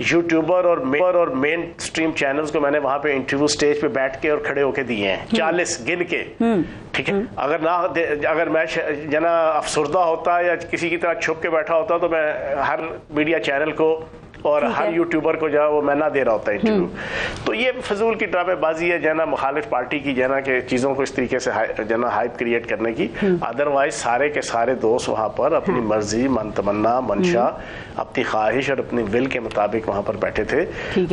YouTuber اور مین stream channels کو میں نے وہاں پہ انٹرویو سٹیج پہ بیٹھ کے اور کھڑے ہو کے دیے ہیں 40 گن کے. ٹھیک ہے, اگر میں جنا افسردہ ہوتا یا کسی کی طرح چھپ کے بیٹھا ہوتا تو میں ہر میڈیا چینل کو اور ہر یوٹیوبر کو جو ہے وہ میں نہ دے رہا ہوتا انٹرویو. تو یہ فضول کی ڈرامے بازی ہے جنا مخالف پارٹی کی جنا کہ چیزوں کو اس طریقے سے جنا ہائپ کریٹ کرنے کی. ادروائز سارے کے سارے دوست وہاں پر اپنی مرضی, من تمنا, منشا, اپنی خواہش اور اپنی ول کے مطابق وہاں پر بیٹھے تھے.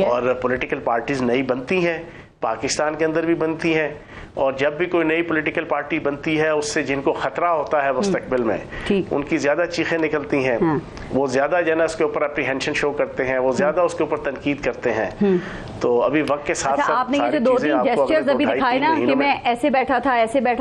اور پولیٹیکل پارٹیز نئی بنتی ہیں, پاکستان کے اندر بھی بنتی ہیں, اور جب بھی کوئی نئی پولیٹیکل پارٹی بنتی ہے اس سے جن کو خطرہ ہوتا ہے مستقبل میں ان کی زیادہ چیخیں نکلتی ہیں, وہ زیادہ جو ہے نا اس کے اوپر اپریہنشن شو کرتے ہیں, وہ زیادہ اس کے اوپر تنقید کرتے ہیں. تو ابھی وقت کے ساتھ ساتھ آپ نے یہ جو 2-3 جیسچرز ابھی دکھائے نا کہ میں ایسے بیٹھا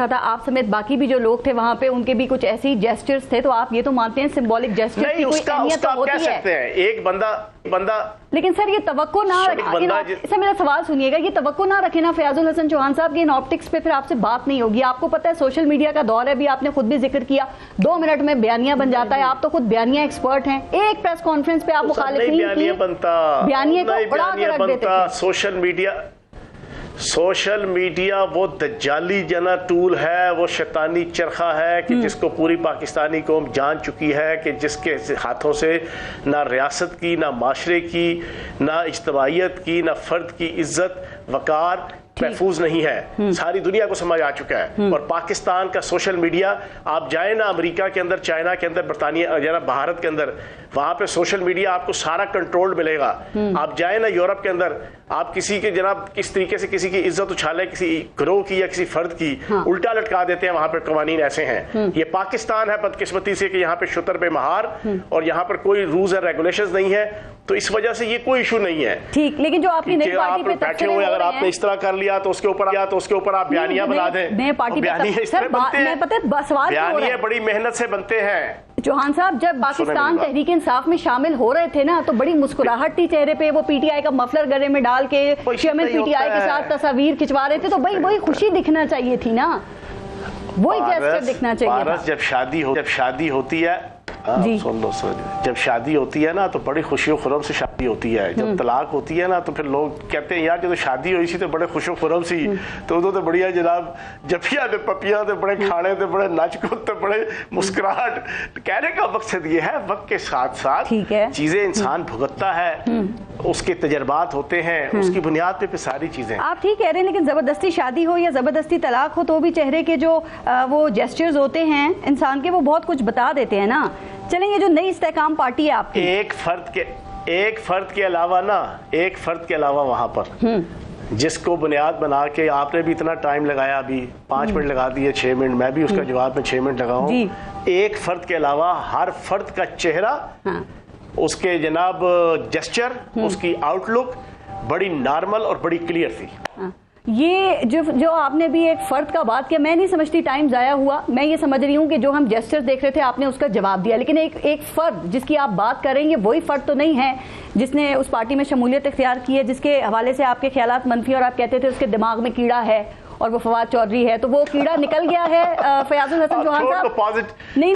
تھا, آپ سمیت باقی بھی جو لوگ تھے وہاں پہ ان کے بھی کچھ ایسی جیسچرز تھے, تو آپ یہ تو مانتے ہیں سمبولک جیسچر کی کوئی اہمیت تو ہوتی ہے. ایک بندہ لیکن سر یہ توقع نہ رکھے, سر میرا سوال سنیے گا, یہ توقع نہ رکھے نا فیاض الحسن چوہان صاحب کی ان آپٹکس پہ پھر آپ سے بات نہیں ہوگی. آپ کو پتہ ہے سوشل میڈیا کا دور ہے, بھی آپ نے خود بھی ذکر کیا, 2 منٹ میں بیانیہ بن جاتا ہے. آپ تو خود بیانیہ ایکسپرٹ ہیں. ایک پریس کانفرنس پہ آپ مخالفین کی بیانیہ کو اڑا کے رکھ دیتے تھے. سوشل میڈیا وہ دجالی جنا ٹول ہے, وہ شیطانی چرخہ ہے کہ جس کو پوری پاکستانی قوم جان چکی ہے کہ جس کے ہاتھوں سے نہ ریاست کی, نہ معاشرے کی, نہ اجتماعیت کی, نہ فرد کی عزت وقار محفوظ نہیں ہے. ساری دنیا کو سمجھ آ چکا ہے. اور پاکستان کا سوشل میڈیا, آپ جائیں نا امریکہ کے اندر, چائنا کے اندر, برطانیہ بھارت کے اندر, وہاں پہ سوشل میڈیا آپ کو سارا کنٹرول ملے گا. آپ جائیں نا یورپ کے اندر, آپ کسی کے جناب کس طریقے سے کسی کی عزت اچھالے, کسی گروہ کی یا کسی فرد کی, الٹا لٹکا دیتے ہیں. وہاں پہ قوانین ایسے ہیں. یہ پاکستان ہے بدقسمتی سے کہ یہاں پہ شتر بے مہار, اور یہاں پر کوئی رولز اور ریگولیشنز نہیں ہے. تو اس وجہ سے یہ کوئی ایشو نہیں ہے. ٹھیک, لیکن جو آپ کی نئی پارٹی پہ بیٹھے ہوئے اگر آپ نے اس طرح کر لیا تو اس کے اوپر آپ بیانیہ بنا دیں. بیانیہ بڑی محنت سے بنتے ہیں. چوہان صاحب جب پاکستان تحریک انصاف میں شامل ہو رہے تھے نا تو بڑی مسکراہٹ تھی چہرے پہ, وہ پی ٹی آئی کا مفلر گلے میں ڈال کے چیئرمین پی ٹی آئی کے ساتھ تصاویر کھنچوا رہے تھے, تو بھائی وہی خوشی دکھنا چاہیے تھی نا, وہی جیسچر دکھنا چاہیے تھا. جب شادی ہوتی ہے, جب شادی ہوتی ہے نا تو بڑی خوشی و خرم سے شادی ہوتی ہے. جب طلاق ہوتی ہے نا تو پھر لوگ کہتے ہیں یار جب شادی ہوئی سی تو بڑے خوش و خرم سی, تو ادھر تو بڑھیا جناب جفیاں تے پپیاں تے بڑے کھانے تے بڑے نچ کود تے بڑے مسکراہٹ. کہنے کا مقصد یہ ہے وقت کے ساتھ ساتھ چیزیں انسان بھگتتا ہے, اس کے تجربات ہوتے ہیں, اس کی بنیاد پہ ساری چیزیں. آپ ٹھیک کہہ رہے ہیں, لیکن زبردستی شادی ہو یا زبردستی طلاق ہو تو بھی چہرے کے جو وہ جیسچرز ہوتے ہیں انسان کے, وہ بہت کچھ بتا دیتے ہیں نا. چلیں یہ جو نئی استحکام پارٹی ہے آپ کی, ایک فرد کے علاوہ وہاں پر جس کو بنیاد بنا کے آپ نے بھی اتنا ٹائم لگایا, ابھی 5 منٹ لگا دیے, 6 منٹ, میں بھی اس کا جواب میں 6 منٹ لگاؤں. ایک فرد کے علاوہ ہر فرد کا چہرہ, اس کے جناب جسچر, اس کی آؤٹ لک بڑی نارمل اور بڑی کلیئر تھی. یہ جو آپ نے بھی ایک فرد کا بات کیا, میں نہیں سمجھتی ٹائم ضائع ہوا. میں یہ سمجھ رہی ہوں کہ جو ہم جیسچر دیکھ رہے تھے آپ نے اس کا جواب دیا, لیکن ایک فرد جس کی آپ بات کر رہے ہیں, یہ وہی فرد تو نہیں ہے جس نے اس پارٹی میں شمولیت اختیار کی ہے, جس کے حوالے سے آپ کے خیالات منفی اور آپ کہتے تھے اس کے دماغ میں کیڑا ہے اور وہ فواد چودھری ہے, تو وہ کیڑا نکل گیا ہے فیاض الحسن چوہان صاحب. نہیں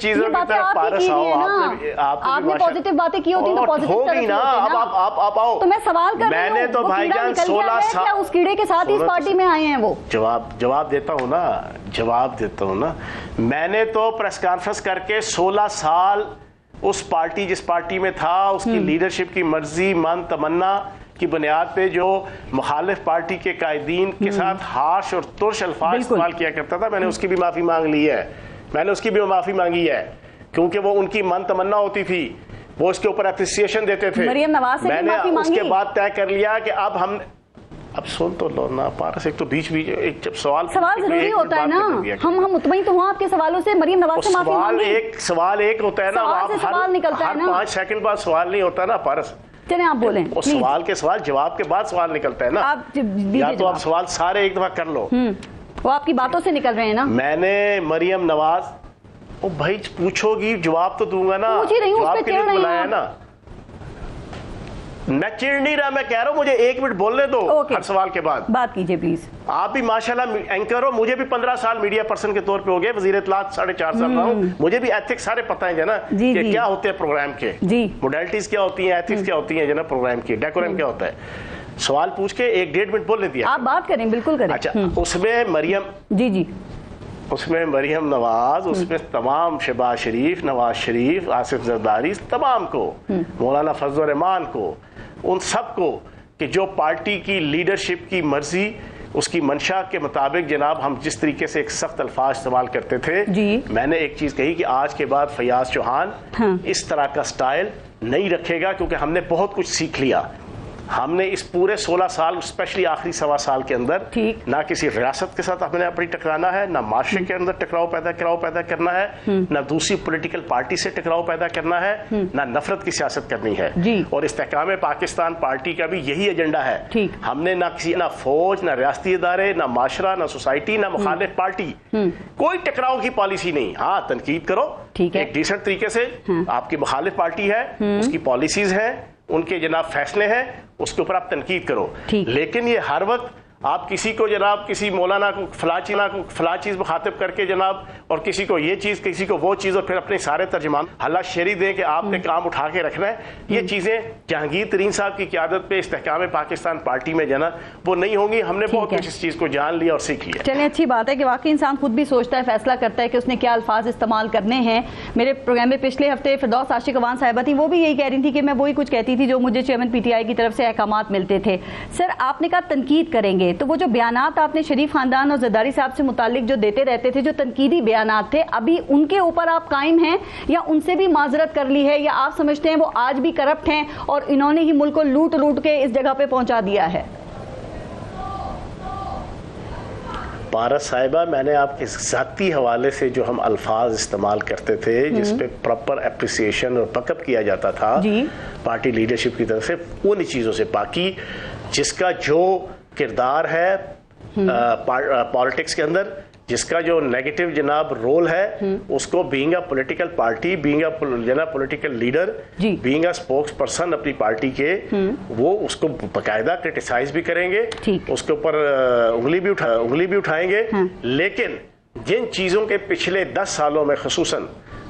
یہ باتیں آپ ہی کی ہیں نا, آپ نے پازیٹیو باتیں کی ہوتی تو پازیٹیو طرف ہوتے. تو میں سوال کر رہی ہوں, وہ کیڑا نکل گیا ہے یا اس کیڑے کے ساتھ اس پارٹی میں آئے ہیں وہ؟ جواب دیتا ہوں نا. میں نے تو پریس کانفرنس کر کے 16 سال اس پارٹی جس پارٹی میں تھا اس کی لیڈرشپ کی مرضی, من, تمنا کی بنیاد پہ جو مخالف پارٹی کے قائدین کے ساتھ ہارش اور ترش الفاظ استعمال کیا کرتا تھا, میں نے اس کی بھی معافی مانگی ہے. کیونکہ وہ ان کی من تمنا ہوتی تھی, وہ اس کے اوپر اپریسیشن دیتے تھے. مریم نواز سے میں نے اس کے بعد طے کر لیا کہ اب سن تو لو نا پارس, ایک تو بیچ ایک جب سوال ضروری ہوتا ہے نا, ہم مطمئن تو ہوں آپ کے سوالوں سے. مریم نواز سے معافی مانگی. سوال ایک ہوتا ہے نا, ہر 5 سیکنڈ بعد سوال نہیں ہوتا نا پارس. چلیں آپ بولیں. سوال کے جواب کے بعد سوال نکلتا ہے نا, یا تو آپ سوال سارے ایک دفعہ کر لو. وہ آپ کی باتوں سے نکل رہے ہیں نا. میں نے مریم نواز, بھائی پوچھو گی جواب تو دوں گا نا, جواب کے لیے بلایا نا. میں چڑ نہیں رہا, میں کہہ رہا ہوں مجھے 1 منٹ بولنے دو ہر سوال کے بعد. بات کیجئے پلیز. آپ بھی ماشاءاللہ اینکر ہو, مجھے بھی 15 سال میڈیا پرسن کے طور پہ ہو گئے, وزیر اطلاعات 4.5 سال رہا ہوں, مجھے بھی ایتھکس سارے پتہ ہیں جنا کہ کیا ہوتے ہیں پروگرام کے, موڈیلٹیز کیا ہوتی ہیں, ایتھکس کیا ہوتی ہیں جنا پروگرام کی, ڈیکورم کیا ہوتا ہے. سوال پوچھ کے 1-1.5 منٹ بولنے دیا. آپ بات کریں, بالکل کریں. اچھا, اس میں مریم نواز, اس میں تمام شہباز شریف, نواز شریف, آصف زرداری, تمام کو, مولانا فضل الرحمان کو, ان سب کو کہ جو پارٹی کی لیڈرشپ کی مرضی, اس کی منشا کے مطابق جناب ہم جس طریقے سے ایک سخت الفاظ استعمال کرتے تھے, میں نے ایک چیز کہی کہ آج کے بعد فیاض چوہان اس طرح کا سٹائل نہیں رکھے گا, کیونکہ ہم نے بہت کچھ سیکھ لیا. ہم نے اس پورے 16 سال اسپیشلی آخری 1.25 سال کے اندر نہ کسی ریاست کے ساتھ ہمیں اپنی ٹکرانا ہے, نہ معاشرے کے اندر ٹکراؤ پیدا کرنا ہے, نہ دوسری پولیٹیکل پارٹی سے ٹکراؤ پیدا کرنا ہے, نہ نفرت کی سیاست کرنی ہے. اور استحکام پاکستان پارٹی کا بھی یہی ایجنڈا ہے. ہم نے نہ فوج, نہ ریاستی ادارے, نہ معاشرہ, نہ سوسائٹی, نہ مخالف پارٹی, کوئی ٹکراؤ کی پالیسی نہیں. ہاں تنقید کرو ایک ڈیسنٹ طریقے سے, آپ کی مخالف پارٹی ہے, اس کی پالیسیز ہیں, ان کے جناب فیصلے ہیں, اس کے اوپر آپ تنقید کرو. لیکن یہ ہر وقت آپ کسی کو جناب کسی مولانا کو فلاں چیز مخاطب کر کے جناب, اور کسی کو یہ چیز, کسی کو وہ چیز, اور پھر اپنے سارے ترجمان حلہ شیری دیں کہ آپ نے کام اٹھا کے رکھنا ہے. یہ چیزیں جہانگیر ترین صاحب کی قیادت پہ استحکام پاکستان پارٹی میں جناب وہ نہیں ہوں گی. ہم نے بہت کچھ اس چیز کو جان لیا اور سیکھ لیا. چلیں, اچھی بات ہے کہ واقعی انسان خود بھی سوچتا ہے, فیصلہ کرتا ہے کہ اس نے کیا الفاظ استعمال کرنے ہیں. میرے پروگرام میں پچھلے ہفتے فردوس عاشق اوان صاحبہ تھیں, وہ بھی یہی کہہ رہی تھی کہ میں وہی کچھ کہتی تھی جو مجھے چیئرمین پی ٹی آئی کی طرف سے احکامات ملتے تھے. سر, آپ نے کہا تنقید کریں گے, تو وہ جو بیانات آپ نے شریف خاندان اور زرداری صاحب سے متعلق جو دیتے رہتے تھے, جو تنقیدی بیانات تھے, ابھی ان کے اوپر آپ قائم ہیں یا ان سے بھی معذرت کر لی ہے, یا آپ سمجھتے ہیں وہ آج بھی کرپٹ ہیں اور انہوں نے ہی ملک کو لوٹ کے اس جگہ پہ پہنچا دیا ہے؟ پارس صاحبہ, میں نے آپ کے ذاتی حوالے سے جو ہم الفاظ استعمال کرتے تھے, جس پہ پراپر اپریسیشن اور پک اپ کیا جاتا تھا پارٹی لیڈرشپ کی طرف سے, ان چیزوں سے, باقی جس کا جو کردار ہے پالیٹکس کے اندر, جس کا جو نیگیٹو جناب رول ہے, اس کو being a political party, being a political leader, being a spokes person اپنی پارٹی کے, وہ اس کو باقاعدہ کرٹیسائز بھی کریں گے, اس کے اوپر انگلی بھی اٹھائیں گے. لیکن جن چیزوں کے پچھلے 10 سالوں میں, خصوصاً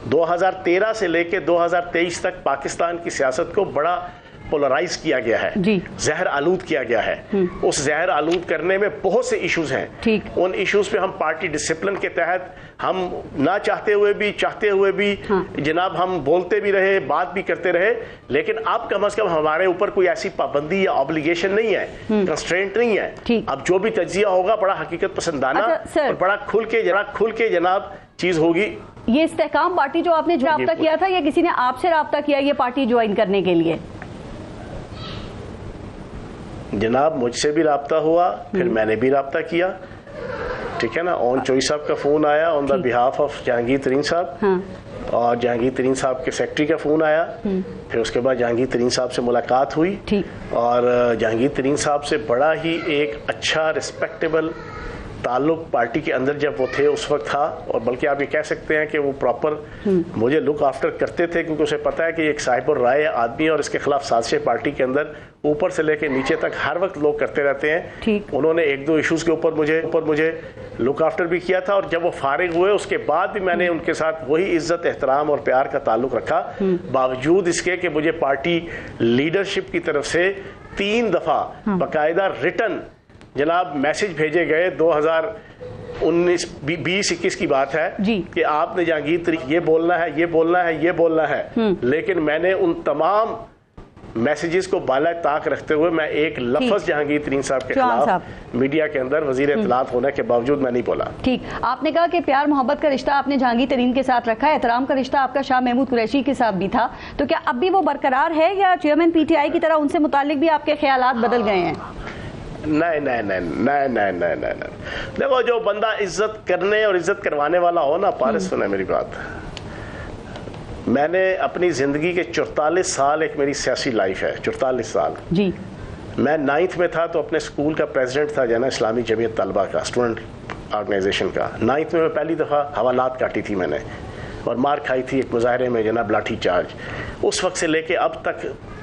2013 سے لے کے 2023 تک پاکستان کی سیاست کو بڑا پولرائز کیا گیا ہے, زہر آلود کیا گیا ہے, اس زہر آلود کرنے میں بہت سے ایشوز ہیں. ان ایشوز پہ ہم پارٹی ڈسپلن کے تحت ہم نہ چاہتے ہوئے بھی جناب ہم بولتے بھی رہے, بات بھی کرتے رہے, لیکن اب کم از کم ہمارے اوپر کوئی ایسی پابندی یا آبلیگیشن نہیں ہے, کنسٹرینٹ نہیں ہے. اب جو بھی تجزیہ ہوگا بڑا حقیقت پسندانہ اور بڑا کھل کے جناب چیز ہوگی. یہ استحکام پارٹی جو آپ نے رابطہ کیا تھا, یا کسی نے آپ سے رابطہ کیا یہ پارٹی جوائن کرنے کے لیے؟ جناب مجھ سے بھی رابطہ ہوا, پھر میں نے بھی رابطہ کیا, ٹھیک ہے نا. اون چوئی صاحب کا فون آیا آن دا بہاف آف جہانگیر ترین صاحب, اور جہانگیر ترین صاحب کے سیکرٹری کا فون آیا. پھر اس کے بعد جہانگیر ترین صاحب سے ملاقات ہوئی, اور جہانگیر ترین صاحب سے بڑا ہی ایک اچھا رسپیکٹیبل تعلق پارٹی کے اندر جب وہ تھے اس وقت تھا. اور بلکہ آپ یہ کہہ سکتے ہیں کہ وہ پراپر مجھے لک آفٹر کرتے تھے, کیونکہ اسے پتا ہے کہ ایک صاحب الرائے آدمی ہے اور اس کے خلاف سازشیں پارٹی کے اندر اوپر سے لے کے نیچے تک ہر وقت لوگ کرتے رہتے ہیں. انہوں نے 1-2 ایشوز کے اوپر مجھے لک آفٹر بھی کیا تھا, اور جب وہ فارغ ہوئے اس کے بعد بھی میں نے ان کے ساتھ وہی عزت, احترام اور پیار کا تعلق رکھا, باوجود اس کے کہ مجھے پارٹی لیڈرشپ کی طرف سے 3 دفعہ باقاعدہ ریٹن جناب میسج بھیجے گئے. 2019-20-21 کی بات ہے کہ آپ نے جہانگیر ترین یہ بولنا ہے, لیکن میں نے ان تمام میسیجز کو بالا طاق رکھتے ہوئے میں ایک لفظ جہانگیر ترین صاحب کے خلاف میڈیا کے اندر وزیر اطلاعات ہونے کے باوجود میں نہیں بولا. ٹھیک, آپ نے کہا کہ پیار محبت کا رشتہ آپ نے جہانگیر ترین کے ساتھ رکھا ہے, احترام کا رشتہ آپ کا شاہ محمود قریشی کے ساتھ بھی تھا, تو کیا اب بھی وہ برقرار ہے, یا چیئرمین پی ٹی آئی کی طرح ان سے متعلق بھی آپ کے خیالات بدل گئے ہیں؟ نہیں. دیکھو, جو بندہ عزت کرنے اور عزت کروانے والا ہو نا, پارس سنیں میری بات, میں نے اپنی زندگی کے 44 سال, ایک میری سیاسی لائف ہے 44 سال. میں 9th میں تھا تو اپنے اسکول کا پریزیڈنٹ تھا جو نا اسلامی جمعیت طلبہ کا, اسٹوڈنٹ آرگنائزیشن کا. 9th میں پہلی دفعہ حوالات کاٹی تھی میں نے, اور مار کھائی تھی ایک مظاہرے میں جناب لاٹھی چارج. اس وقت سے لے کے اب تک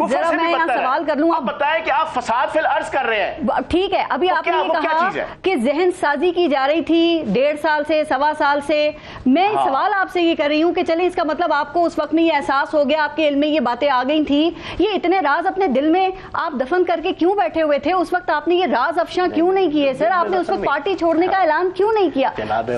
ذرا میں یہاں سوال کر لوں. آپ بتائیں کہ آپ فساد فی الارض کر رہے ہیں. ٹھیک ہے, ابھی آپ نے یہ کہا کہ ذہن سازی کی جا رہی تھی 1.5 سال سے 1.25 سال سے. میں سوال آپ سے یہ کر رہی ہوں کہ چلیں اس کا مطلب آپ کو اس وقت میں یہ احساس ہو گیا, آپ کے علم میں یہ باتیں آ گئی تھیں, یہ اتنے راز اپنے دل میں آپ دفن کر کے کیوں بیٹھے ہوئے تھے؟ اس وقت آپ نے یہ راز افشاں کیوں نہیں کیے سر؟ آپ نے اس وقت پارٹی چھوڑنے کا اعلان کیوں نہیں کیا؟ جناب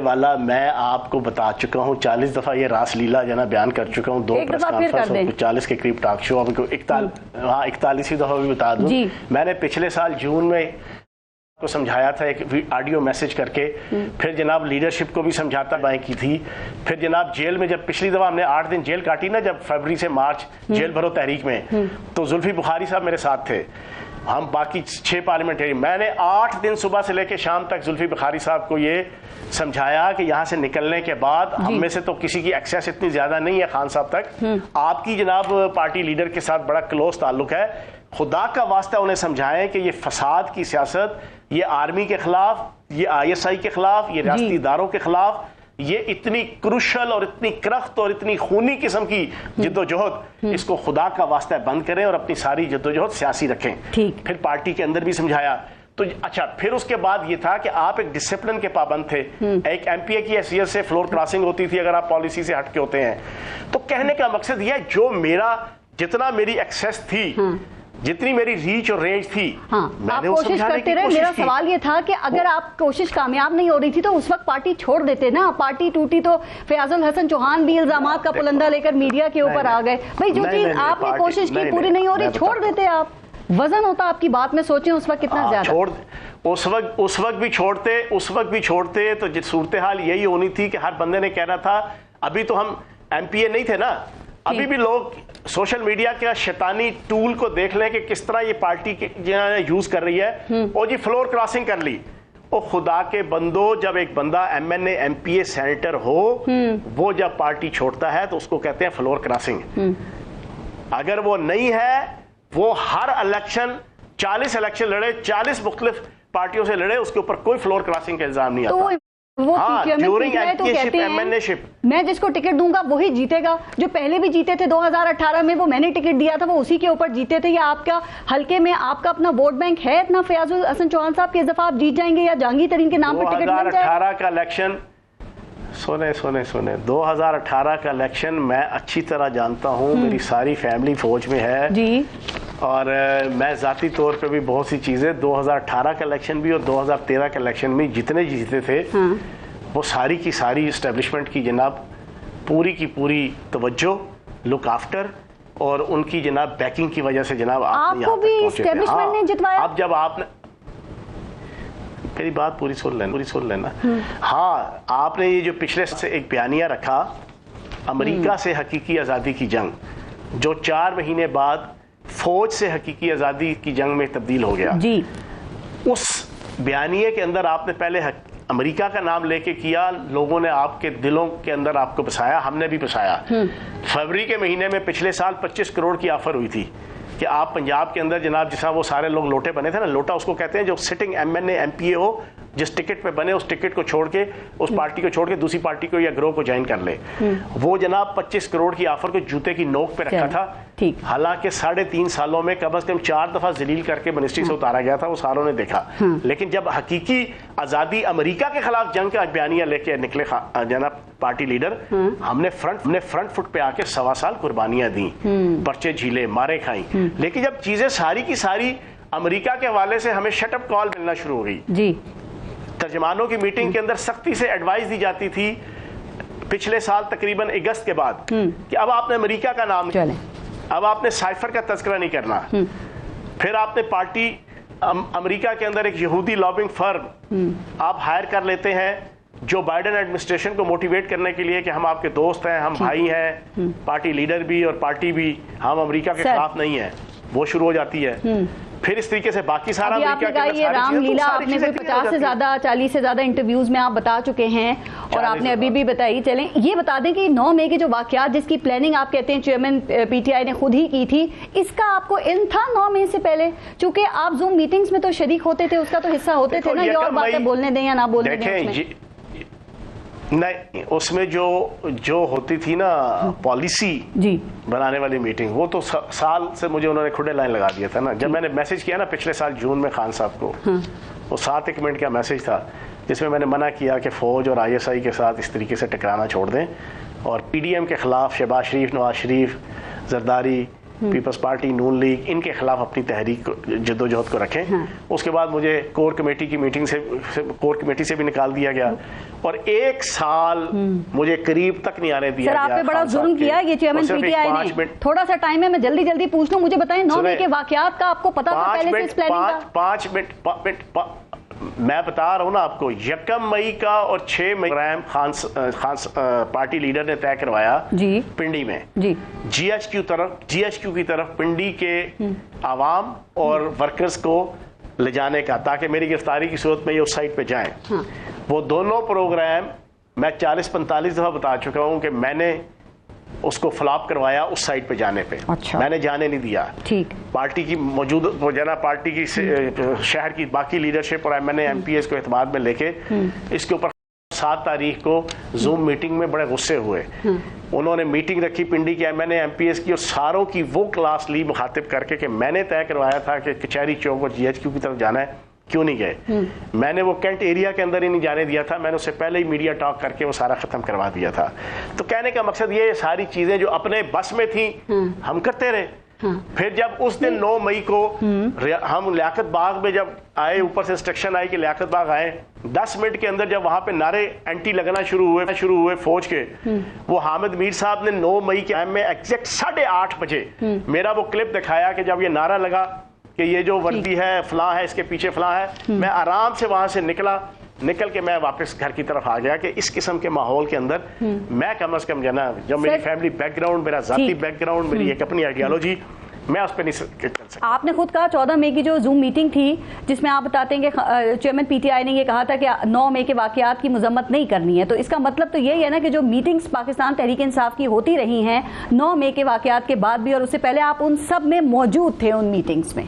والا میں آپ کو بتا چکا ہوں 40 دفعہ یہ راس لیلا جنا بیان کر چکا ہوں, 2 پریس کانفرنس اور 40 کے قریب ٹاک شو, آپ کو 41 دفعہ بھی بتا دوں. میں نے پچھلے سال جون میں کو سمجھایا تھا ایک آڈیو میسج کر کے, پھر جناب لیڈرشپ کو بھی سمجھاتا بائیں کی تھی, پھر جناب جیل میں جب پچھلی دفعہ ہم نے 8 دن جیل کاٹی نا, جب فروری سے مارچ جیل بھرو تحریک میں, تو زلفی بخاری صاحب میرے ساتھ تھے, ہم باقی 6 پارلیمنٹری, میں نے 8 دن صبح سے لے کے شام تک زلفی بخاری صاحب کو یہ سمجھایا کہ یہاں سے نکلنے کے بعد ہم میں سے تو کسی کی ایکسیس اتنی زیادہ نہیں ہے خان صاحب تک, آپ کی جناب پارٹی لیڈر کے ساتھ بڑا کلوز تعلق ہے, خدا کا واسطہ انہیں سمجھائیں کہ یہ فساد کی سیاست, یہ آرمی کے خلاف, یہ ISI کے خلاف, یہ ریاستی اداروں کے خلاف, یہ اتنی کروشل اور اتنی کرخت اور اتنی خونی قسم کی جدوجہد, اس کو خدا کا واسطہ بند کریں اور اپنی ساری جدوجہد سیاسی رکھیں. پھر پارٹی کے اندر بھی سمجھایا. تو اچھا, پھر اس کے بعد یہ تھا کہ آپ ایک ڈسپلن کے پابند تھے, ایک MPA کی حیثیت سے فلور کراسنگ ہوتی تھی اگر آپ پالیسی سے ہٹ کے ہوتے ہیں. تو کہنے کا مقصد یہ ہے, جو میرا جتنا میری ایکسیس تھی, جتنی میری ریچ اور رینج تھی, آپ کوشش کرتے رہے. میرا سوال یہ تھا کہ اگر آپ کوشش کامیاب نہیں ہو رہی تھی تو اس وقت پارٹی چھوڑ دیتے نا. پارٹی ٹوٹی تو فیاض الحسن چوہان بھی الزامات کا پلندہ لے کر میڈیا کے اوپر آ گئے. بھائی جو چیز آپ نے کوشش کی پوری نہیں ہو رہی, چھوڑ دیتے آپ. وزن ہوتا آپ کی بات میں, سوچیں اس وقت کتنا زیادہ. اس وقت بھی چھوڑتے تو صورتحال یہی ہونی تھی کہ ہر بندے نے کہنا تھا, ابھی تو ہم MPA نہیں تھے نا, ابھی بھی لوگ سوشل میڈیا کے شیطانی ٹول کو دیکھ لیں کہ کس طرح یہ پارٹی یوز کر رہی ہے. اور جی فلور کراسنگ کر لی. او خدا کے بندو, جب ایک بندہ MNA MPA سینیٹر ہو, وہ جب پارٹی چھوڑتا ہے تو اس کو کہتے ہیں فلور کراسنگ. اگر وہ نہیں ہے, وہ ہر الیکشن 40 الیکشن لڑے, 40 مختلف پارٹیوں سے لڑے, اس کے اوپر کوئی فلور کراسنگ کا الزام نہیں آتا. وہ تو کہتے ہیں میں جس کو ٹکٹ دوں گا وہی جیتے گا. جو پہلے بھی جیتے تھے 2018 میں, وہ میں نے ٹکٹ دیا تھا, وہ اسی کے اوپر جیتے تھے. یا آپ کا حلقے میں آپ کا اپنا ووٹ بینک ہے اتنا فیاض الحسن چوہان صاحب کہ اس دفعہ آپ جیت جائیں گے, یا جہانگیر ترین کے نام پر ٹکٹ مل جائے؟ 2018 کا الیکشن, سونے 2018 کا الیکشن میں اچھی طرح جانتا ہوں. میری ساری فیملی فوج میں ہے جی, اور میں ذاتی طور پہ بھی بہت سی چیزیں 2018 کا الیکشن بھی اور 2013 کا الیکشن بھی جتنے جیتے تھے, وہ ساری کی ساری اسٹیبلشمنٹ کی جناب پوری کی پوری توجہ, لک آفٹر, اور ان کی جناب بیکنگ کی وجہ سے جناب آپ کو بھی اسٹیبلشمنٹ نے جتوایا. اب جب آپ نے میری بات پوری سن لینا. ہاں, آپ نے یہ جو پچھلے سے ایک بیانیہ رکھا, امریکہ سے حقیقی آزادی کی جنگ, جو 4 مہینے بعد فوج سے حقیقی آزادی کی جنگ میں تبدیل ہو گیا جی. اس بیانیے کے اندر آپ نے پہلے امریکہ کا نام لے کے کیا, لوگوں نے آپ کے دلوں کے اندر آپ کو بسایا, ہم نے بھی بسایا. فروری کے مہینے میں پچھلے سال 25 کروڑ کی آفر ہوئی تھی کہ آپ پنجاب کے اندر جناب, جس طرح وہ سارے لوگ لوٹے بنے تھے نا, لوٹا اس کو کہتے ہیں جو سٹنگ MNA MPA ہو, جس ٹکٹ پہ بنے اس ٹکٹ کو چھوڑ کے, اس پارٹی کو چھوڑ کے دوسری پارٹی کو یا گروہ کو جوائن کر لے. وہ جناب 25 کروڑ کی آفر کو جوتے کی نوک پہ رکھا تھا. حالانکہ 3.5 سالوں میں کم از کم 4 دفعہ ذلیل کر کے منسٹری سے اتارا گیا تھا, وہ ساروں نے دیکھا. لیکن جب حقیقی آزادی امریکہ کے خلاف جنگ کا بیانیہ لے کے نکلے جناب پارٹی لیڈر, ہم نے فرنٹ فٹ پہ آ کے 1.25 سال قربانیاں دیں, پرچے جھیلے, مارے کھائیں. لیکن جب چیزیں ساری کی ساری امریکہ کے حوالے سے ہمیں شٹ اپ کال ملنا شروع ہو گئی جی, ترجمانوں کی میٹنگ کے اندر سختی سے ایڈوائز دی جاتی تھی پچھلے سال تقریباً اگست کے بعد کہ اب آپ نے امریکہ کا نام, اب آپ نے سائفر کا تذکرہ نہیں کرنا. پھر آپ نے پارٹی امریکہ کے اندر ایک یہودی لابنگ فرم آپ ہائر کر لیتے ہیں, جو بائیڈن ایڈمنسٹریشن کو موٹیویٹ کرنے کے لیے کہ ہم آپ کے دوست ہیں, ہم بھائی ہیں, پارٹی لیڈر بھی اور پارٹی بھی, ہم امریکہ کے خلاف نہیں ہیں, وہ شروع ہو جاتی ہے. پھر اس طریقے سے باقی سارا یہ رام لیلا آپ نے کوئی 50 سے زیادہ 40 سے زیادہ انٹرویوز میں آپ بتا چکے ہیں, اور آپ نے ابھی بھی بتائی. چلیں یہ بتا دیں کہ 9 مئی کے جو واقعات جس کی پلاننگ آپ کہتے ہیں چیئرمین PTI نے خود ہی کی تھی, اس کا آپ کو علم تھا 9 مئی سے پہلے؟ چونکہ آپ زوم میٹنگز میں تو شریک ہوتے تھے, اس کا تو حصہ ہوتے تھے نا, یہ اور باتیں بولنے دیں یا نہ بولنے دیں. نہیں اس میں جو ہوتی تھی نا پالیسی جی بنانے والی میٹنگ، وہ تو سال سے مجھے انہوں نے کھڑے لائن لگا دیا تھا نا. جب میں نے میسج کیا نا پچھلے سال جون میں خان صاحب کو، وہ 7 منٹ کا میسج تھا جس میں میں نے منع کیا کہ فوج اور ISI کے ساتھ اس طریقے سے ٹکرانا چھوڑ دیں، اور PDM کے خلاف شہباز شریف، نواز شریف، زرداری، پیپلز پارٹی، نون لیگ، ان کے خلاف اپنی تحریک جدوجہد کو رکھیں. اس کے بعد مجھے کور کمیٹی کی میٹنگ سے کور کمیٹی سے بھی نکال دیا گیا، اور 1 سال مجھے قریب تک نہیں آنے دیا گیا. سر آپ نے بڑا ظلم کیا یہ چیئرمین PTI نے. تھوڑا سا ٹائم ہے، میں جلدی پوچھ لوں، مجھے بتائیں 9 مئی کے واقعات کا آپ کو پتا تھا پہلے سے اس پلاننگ کا؟ 5 منٹ میں بتا رہا ہوں نا آپ کو. 1 مئی کا اور 6 مئی خان پارٹی لیڈر نے طے کروایا جی پنڈی میں جی GHQ کی طرف پنڈی کے عوام اور ورکرز کو لے جانے کا، تاکہ میری گرفتاری کی صورت میں یہ اس سائٹ پہ جائیں. وہ دونوں پروگرام میں 40-45 دفعہ بتا چکا ہوں کہ میں نے اس کو فلاپ کروایا اس سائٹ پہ جانے پہ. میں نے جانے نہیں دیا. ٹھیک. پارٹی کی موجود پارٹی کی شہر کی باقی لیڈرشپ اور MNA MPs کو اعتماد میں لے کے اس کے اوپر 7 تاریخ کو زوم میٹنگ میں بڑے غصے ہوئے. انہوں نے میٹنگ رکھی پنڈی کے MNA MPs کی، اور ساروں کی وہ کلاس لی مخاطب کر کے کہ میں نے طے کروایا تھا کہ کچہری چوک اور GHQ کی طرف جانا ہے، کیوں نہیں گئے؟ میں نے وہ کینٹ ایریا کے اندر ہی نہیں جانے دیا تھا، میں نے اس سے پہلے ہی میڈیا ٹاک کر کے وہ سارا ختم کروا دیا تھا. تو کہنے کا مقصد یہ ساری چیزیں جو اپنے بس میں تھیں ہم کرتے رہے. پھر جب اس دن 9 مئی کو ہم لیاقت باغ میں جب آئے، اوپر سے انسٹرکشن آئی کہ لیاقت باغ آئے، 10 منٹ کے اندر جب وہاں پہ نعرے اینٹی لگنا شروع ہوئے فوج کے، وہ حامد میر صاحب نے 9 مئی کے ٹائم میں ایگزیکٹ 8:30 بجے میرا وہ کلپ دکھایا کہ جب یہ نعرہ لگا کہ یہ جو وردی ہے فلاں ہے، اس کے پیچھے فلاں ہے. میں آرام سے وہاں سے نکل کے میں واپس گھر کی طرف آ گیا کہ اس قسم کے ماحول کے اندر میں کم از کم جانا، جب میری فیملی بیک گراؤنڈ، میرا ذاتی بیک گراؤنڈ، میری ایک اپنی آئیڈیالوجی، میں اس پہ نہیں کر سکتا. آپ نے خود کہا 14 مئی کی جو زوم میٹنگ تھی جس میں آپ بتاتے ہیں کہ چیئرمین PTI نے یہ کہا تھا کہ 9 مئی کے واقعات کی مذمت نہیں کرنی ہے، تو اس کا مطلب تو یہی ہے نا کہ جو میٹنگز پاکستان تحریک انصاف کی ہوتی رہی ہیں 9 مئی کے واقعات کے بعد بھی، اور اس سے پہلے آپ ان سب میں موجود تھے، ان میٹنگز میں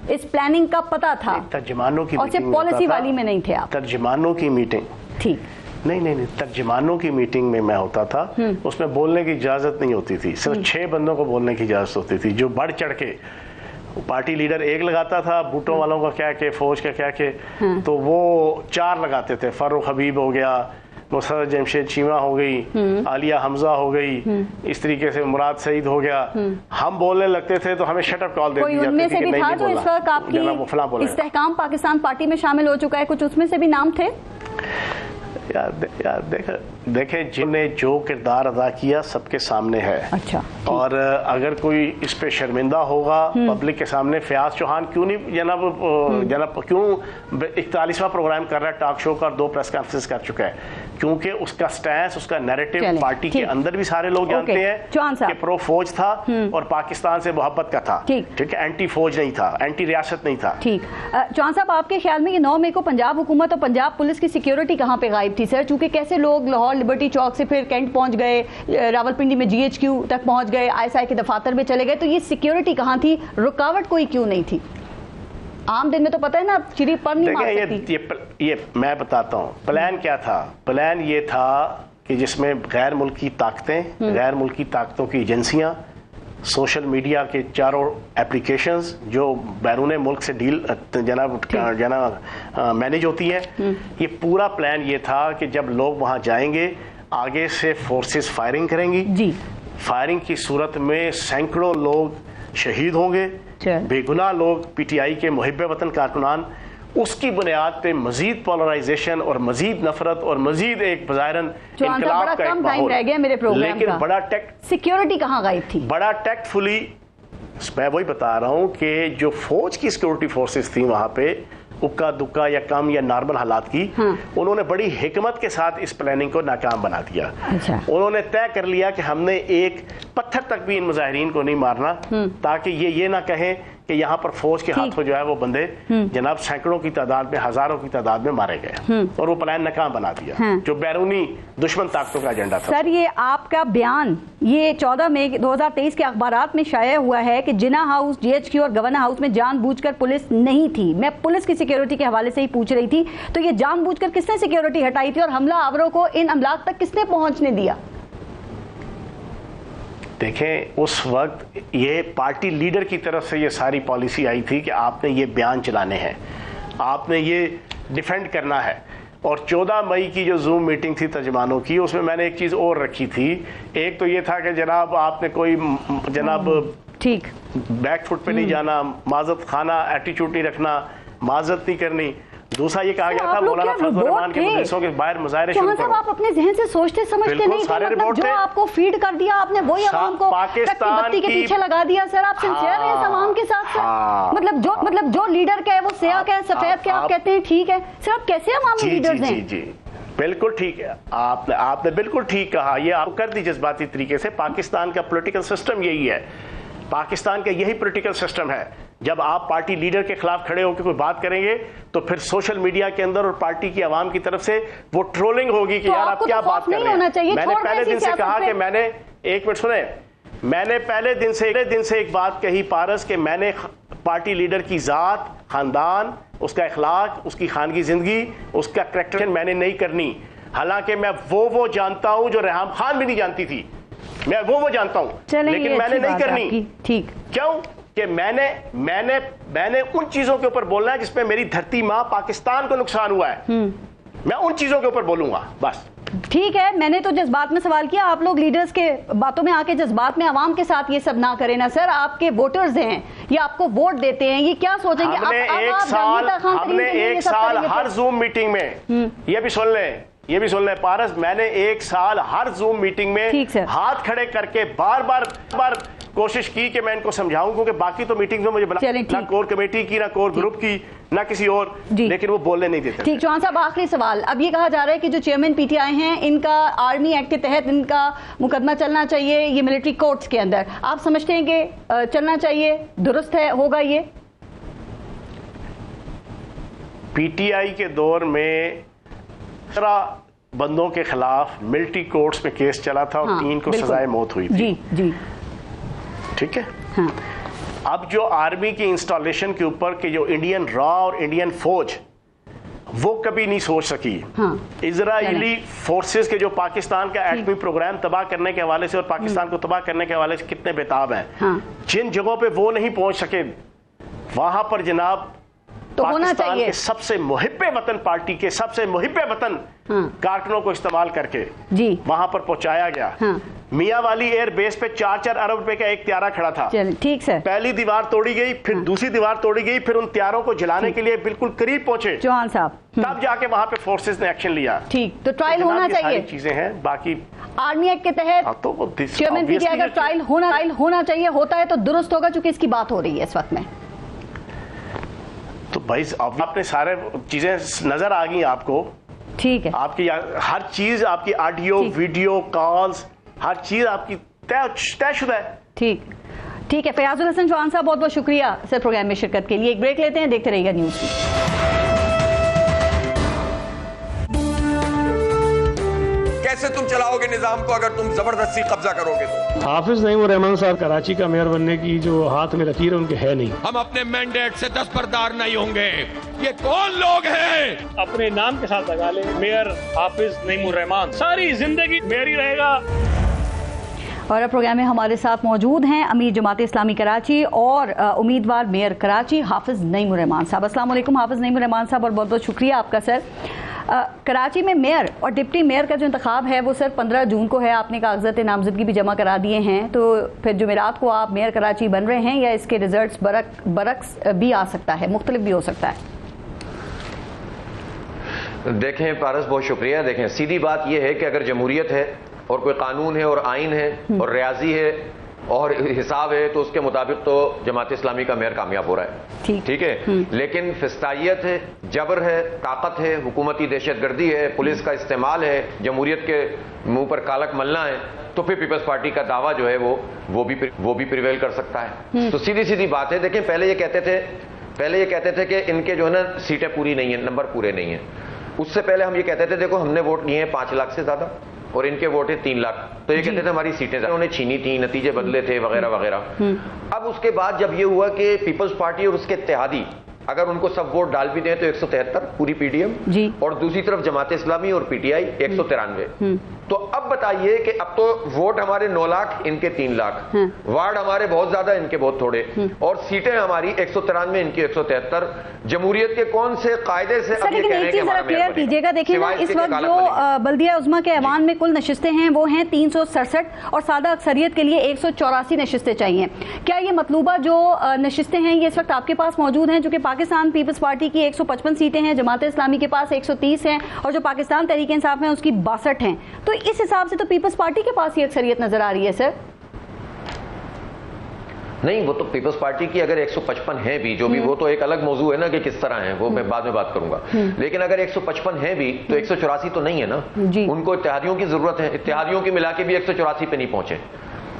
اس پلاننگ کا پتہ تھا، ترجمانوں کی اور صرف پالیسی والی میں نہیں تھے آپ. ترجمانوں کی میٹنگ ٹھیک نہیں ترجمانوں کی میٹنگ میں ہوتا تھا. اس میں بولنے کی اجازت نہیں ہوتی تھی، صرف 6 بندوں کو بولنے کی اجازت ہوتی تھی، جو بڑھ چڑھ کے پارٹی لیڈر 1 لگاتا تھا، بھٹو والوں کا کیا کہ فوج کا کیا کہ، تو وہ 4 لگاتے تھے. فاروق حبیب ہو گیا، مسرت جمشید چیمہ ہو گئی، عالیہ حمزہ ہو گئی، اس طریقے سے مراد سعید ہو گیا. ہم بولنے لگتے تھے تو ہمیں شٹ اپ کال دے دی جاتی تھی کہ نہیں بولنا. کوئی ان میں سے بھی تھا جو اس وقت آپ کی استحکام پاکستان پارٹی میں شامل ہو چکا ہے؟ کچھ اس میں سے بھی نام تھے؟ یار دیکھیں جن نے جو کردار ادا کیا سب کے سامنے ہے. اچھا. اور اگر کوئی اس پہ شرمندہ ہوگا پبلک کے سامنے، فیاض چوہان کیوں نہیں جناب کیوں 41واں پروگرام کر رہا ہے ٹاک شو کا، اور 2 پریس کانفرنس کر چکا ہے؟ کیونکہ اس کا سٹینس، اس کا نیریٹو پارٹی کے اندر بھی سارے لوگ جانتے ہیں کہ پرو فوج تھا اور پاکستان سے محبت کا تھا. ٹھیک ہے، اینٹی فوج نہیں تھا، اینٹی ریاست نہیں تھا. ٹھیک. چوہان صاحب آپ کے خیال میں یہ 9 مئی کو پنجاب حکومت اور پنجاب پولیس کی سیکیورٹی کہاں پہ غائب تھی سر؟ چونکہ کیسے لوگ لاہور لبرٹی چوک سے پھر کینٹ پہنچ گئے، راولپنڈی میں GHQ تک پہنچ گئے، ISI کے دفاتر میں چلے گئے، تو یہ سیکیورٹی کہاں تھی؟ رکاوٹ کوئی کیوں نہیں تھی؟ عام دن میں تو پتہ ہے نا چری پر نہیں مار سکتی. یہ میں بتاتا ہوں پلان کیا تھا. پلان یہ تھا کہ جس میں غیر ملکی طاقتیں، غیر ملکی طاقتوں کی ایجنسیاں، سوشل میڈیا کے چاروں اپلیکیشنز جو بیرون ملک سے ڈیل مینیج ہوتی ہیں، یہ پورا پلان یہ تھا کہ جب لوگ وہاں جائیں گے آگے سے فورسز فائرنگ کریں گی. جی. فائرنگ کی صورت میں سینکڑوں لوگ شہید ہوں گے، بے گناہ لوگ PTI کے محب وطن کارکنان. اس کی بنیاد پہ مزید پولرائزیشن اور مزید نفرت اور مزید ایک بظاہراً انقلاب کا ایک ماحول. لیکن بڑا سیکیورٹی کہاں غائب تھی؟ بڑا ٹیکٹ فلی میں وہی بتا رہا ہوں کہ جو فوج کی سیکیورٹی فورسز تھیں وہاں پہ اکا دکا یا کم یا نارمل حالات کی، انہوں نے بڑی حکمت کے ساتھ اس پلاننگ کو ناکام بنا دیا. انہوں نے طے کر لیا کہ ہم نے ایک پتھر تک بھی ان مظاہرین کو نہیں مارنا، تاکہ یہ نہ کہیں کہ یہاں پر فوج کے ہاتھوں جو ہے وہ بندے جناب سینکڑوں کی تعداد میں، ہزاروں کی تعداد میں مارے گئے، اور وہ پلان ناکام بنا دیا جو بیرونی دشمن طاقتوں کا ایجنڈا تھا. سر یہ آپ کا بیان یہ 14 مئی 2023 کے اخبارات میں شائع ہوا ہے کہ جناح ہاؤس، GHQ اور گورنر ہاؤس میں جان بوجھ کر پولیس نہیں تھی. میں پولیس کی سیکیورٹی کے حوالے سے ہی پوچھ رہی تھی. تو یہ جان بوجھ کر کس نے سیکیورٹی ہٹائی تھی اور حملہ آوروں کو ان املاک تک کس نے پہنچنے دیا؟ دیکھیں اس وقت یہ پارٹی لیڈر کی طرف سے یہ ساری پالیسی آئی تھی کہ آپ نے یہ بیان چلانے ہیں, آپ نے یہ ڈیفینڈ کرنا ہے. اور 14 مئی کی جو زوم میٹنگ تھی ترجمانوں کی, اس میں میں نے ایک چیز اور رکھی تھی. ایک تو یہ تھا کہ جناب آپ نے کوئی جناب ٹھیک بیک فٹ پہ نہیں جانا, معذرت خانہ ایٹیچیوڈ نہیں رکھنا, معذرت نہیں کرنی. دوسرا یہ کہا گیا تھا مولانا فضل الرحمان کے مدرسوں کے باہر مظاہرے شروع کرو. آپ اپنے ذہن سے سوچتے سمجھتے نہیں تھے, مطلب جو آپ کو فیڈ کر دیا آپ نے وہی عوام کو بتی کے پیچھے لگا دیا. سر آپ سنسیئر ہیں اس عوام کے ساتھ سر, مطلب جو لیڈر کا ہے وہ سیاہ کا ہے سفید کا, آپ کہتے ہیں ٹھیک ہے. سر آپ کیسے عوامی لیڈرز ہیں؟ جی بالکل ٹھیک ہے, آپ نے بالکل ٹھیک کہا. یہ آپ کر دی جذباتی طریقے سے. پاکستان کا پولیٹیکل سسٹم یہی ہے, پاکستان کا یہی پولیٹیکل سسٹم ہے. جب آپ پارٹی لیڈر کے خلاف کھڑے ہو کے کوئی بات کریں گے تو پھر سوشل میڈیا کے اندر اور پارٹی کی عوام کی طرف سے وہ ٹرولنگ ہوگی کہ یار آپ کیا بات کر رہے ہیں. میں نے پہلے دن سے کہا کہ میں نے, ایک منٹ سنیں, میں نے پہلے دن سے ایک بات کہی پارس, کہ میں نے پارٹی لیڈر کی ذات, خاندان, اس کا اخلاق, اس کی خانگی زندگی, اس کا کریکٹر میں نے نہیں کرنی. حالانکہ میں وہ جانتا ہوں جو ریحام خان بھی نہیں جانتی تھی, میں وہ جانتا ہوں, لیکن میں نے نہیں کرنی. ٹھیک کیوں کہ میں نے ان چیزوں کے اوپر بولنا ہے جس پہ میری دھرتی ماں پاکستان کو نقصان ہوا ہے. میں ان چیزوں کے اوپر بولوں گا بس. ٹھیک ہے, میں نے تو جذبات میں سوال کیا, آپ لوگ لیڈرز کے باتوں میں آ کے جذبات میں عوام کے ساتھ یہ سب نہ کریں نا سر. آپ کے ووٹرز ہیں, یہ آپ کو ووٹ دیتے ہیں, یہ کیا سوچیں گے؟ ہم نے ایک سال ہر زوم میٹنگ میں, یہ بھی سن لیں پارس, میں نے ایک سال ہر زوم میٹنگ میں ہاتھ کھڑے کر کے بار بار کوشش کی کہ میں ان کو سمجھاؤں, کیونکہ باقی تو میٹنگ میں مجھے بلا نہ کور کمیٹی کی, نہ کور گروپ کی, نہ کسی اور, لیکن وہ بولنے نہیں دیتے. ٹھیک, چوہان صاحب آخری سوال. اب یہ کہا جا رہا ہے کہ جو چیئرمین پی ٹی آئی ہیں ان کا آرمی ایکٹ کے تحت ان کا مقدمہ چلنا چاہیے یہ ملٹری کورٹس کے اندر. آپ سمجھتے ہیں کہ چلنا چاہیے, درست ہے, ہوگا یہ؟ پی ٹی آئی کے دور میں بندوں کے خلاف ملٹری کورٹس میں کیس چلا تھا اور 3 کو سزائے موت ہوئی تھی. جی ٹھیک ہے. اب جو آرمی کی انسٹالیشن کے اوپر کہ جو انڈین را اور انڈین فوج وہ کبھی نہیں سوچ سکی. اسرائیلی فورسز کے جو پاکستان کا ایٹمی پروگرام تباہ کرنے کے حوالے سے اور پاکستان کو تباہ کرنے کے حوالے سے کتنے بےتاب ہیں, جن جگہوں پہ وہ نہیں پہنچ سکے وہاں پر جناب پاکستان کے سب سے محب وطن پارٹی کے سب سے محب وطن کارکنوں کو استعمال کر کے وہاں پر پہنچایا گیا. میاں والی ایئر بیس پہ 4 ارب روپے کا ایک طیارہ کھڑا تھا. ٹھیک سر, پہلی دیوار توڑی گئی, پھر دوسری دیوار توڑی گئی, پھر ان طیاروں کو جلانے کے لیے بالکل قریب پہنچے چوہان صاحب, تب جا کے وہاں پہ فورسز نے ایکشن لیا. ٹھیک, تو ٹرائل ہونا چاہیے, چیزیں ہیں باقی آرمی ایکٹ کے تحت چیئرمین پی ٹی آئی کا ٹرائل ہونا چاہیے, ہوتا ہے تو درست ہوگا چونکہ اس کی بات ہو رہی ہے اس وقت میں. تو بھائی آپ نے سارے چیزیں نظر آ گئی آپ کو. ٹھیک ہے, آپ کی ہر چیز, آپ کی آڈیو ویڈیو کالز, ہر چیز آپ کی طے شدہ ہے. ٹھیک ہے. فیاض الحسن چوہان صاحب بہت بہت شکریہ سر پروگرام میں شرکت کے لیے. ایک بریک لیتے ہیں, دیکھتے رہیے گا نیوز. کیسے تم چلاؤ گے نظام کو اگر تم زبردستی قبضہ کرو گے تو؟ حافظ نعیم الرحمان صاحب کراچی کا میئر بننے کی جو ہاتھ میں لکیر ان کے ہے نہیں. ہم اپنے مینڈیٹ سے دستبردار نہیں ہوں گے. یہ کون لوگ ہیں؟ اپنے نام کے ساتھ لگا لیں, میئر حافظ نعیم الرحمان, ساری زندگی میئر ہی رہے گا. اور اب پروگرام میں ہمارے ساتھ موجود ہیں امیر جماعت اسلامی کراچی اور امیدوار میئر کراچی حافظ نعیم الرحمان صاحب. السلام علیکم حافظ نعیم الرحمان صاحب, اور بہت بہت شکریہ آپ کا سر. کراچی میں میئر اور ڈپٹی میئر کا جو انتخاب ہے وہ سر 15 جون کو ہے. آپ نے کاغذات نامزدگی بھی جمع کرا دیے ہیں, تو پھر جمعرات کو آپ میئر کراچی بن رہے ہیں یا اس کے ریزلٹس برعکس بھی آ سکتا ہے, مختلف بھی ہو سکتا ہے؟ دیکھیں پارس, بہت شکریہ. دیکھیں سیدھی بات یہ ہے کہ اگر جمہوریت ہے اور کوئی قانون ہے اور آئین ہے اور ریاضی ہے اور حساب ہے تو اس کے مطابق تو جماعت اسلامی کا میئر کامیاب ہو رہا ہے. ٹھیک ہے, لیکن فسطائیت ہے, جبر ہے, طاقت ہے, حکومتی دہشت گردی ہے, پولیس کا استعمال ہے, جمہوریت کے منہ پر کالک ملنا ہے, تو پھر پیپلز پارٹی کا دعویٰ جو ہے وہ بھی پریویل کر سکتا ہے. تو سیدھی بات ہے. دیکھیں پہلے یہ کہتے تھے کہ ان کے جو ہے نا سیٹیں پوری نہیں ہیں, نمبر پورے نہیں ہیں. اس سے پہلے ہم یہ کہتے تھے دیکھو ہم نے ووٹ لیے ہیں 5 لاکھ سے زیادہ اور ان کے ووٹ ہیں 3 لاکھ, تو یہ کہتے تھے ہماری سیٹیں انہوں نے چھینی تھیں, نتیجے بدلے تھے وغیرہ وغیرہ. اب اس کے بعد جب یہ ہوا کہ پیپلز پارٹی اور اس کے اتحادی اگر ان کو سب ووٹ ڈال بھی دیں تو 173 پوری پی ڈی ایم اور دوسری طرف جماعت اسلامی اور پی ٹی آئی 193. تو اب بتائیے کہ اب تو ووٹ ہمارے 9 لاکھ ان کے 3 لاکھ وارڈ ہمارے بہت زیادہ ان کے بہت تھوڑے اور سیٹیں ہماری 193 ان کی 173. جمہوریت کے کون سے قاعدے سے اب یہ کہہ رہے ہیں کہ ہمارا کلیئر کیجیے گا. دیکھیں نا اس وقت جو بلدیہ عظمیٰ کے ایوان میں کل نشستیں ہیں وہ ہیں 367 اور سادہ اکثریت کے لیے 184 نشستیں چاہیے. کیا یہ مطلوبہ جو نشستیں ہیں یہ اس وقت آپ کے پاس موجود ہیں؟ جو کہ پاکستان پیپلز پارٹی کی 155 سیٹیں ہیں, جماعت اسلامی کے پاس 130 ہیں اور جو پاکستان تحریک انصاف ہے اس کی 62 ہیں. تو اس حساب سے تو پیپلز پارٹی کے پاس یہ اکثریت نظر آ رہی ہے سر. نہیں, وہ تو پیپلز پارٹی کی اگر 155 ہیں بھی جو بھی وہ تو ایک الگ موضوع ہے نا کہ کس طرح ہیں, وہ میں بعد میں بات کروں گا. لیکن اگر 155 ہیں بھی تو 184 تو نہیں ہے نا. ان کو اتحادیوں کی ضرورت ہے, اتحادیوں کی ملا کے بھی 184 پہ نہیں پہنچے.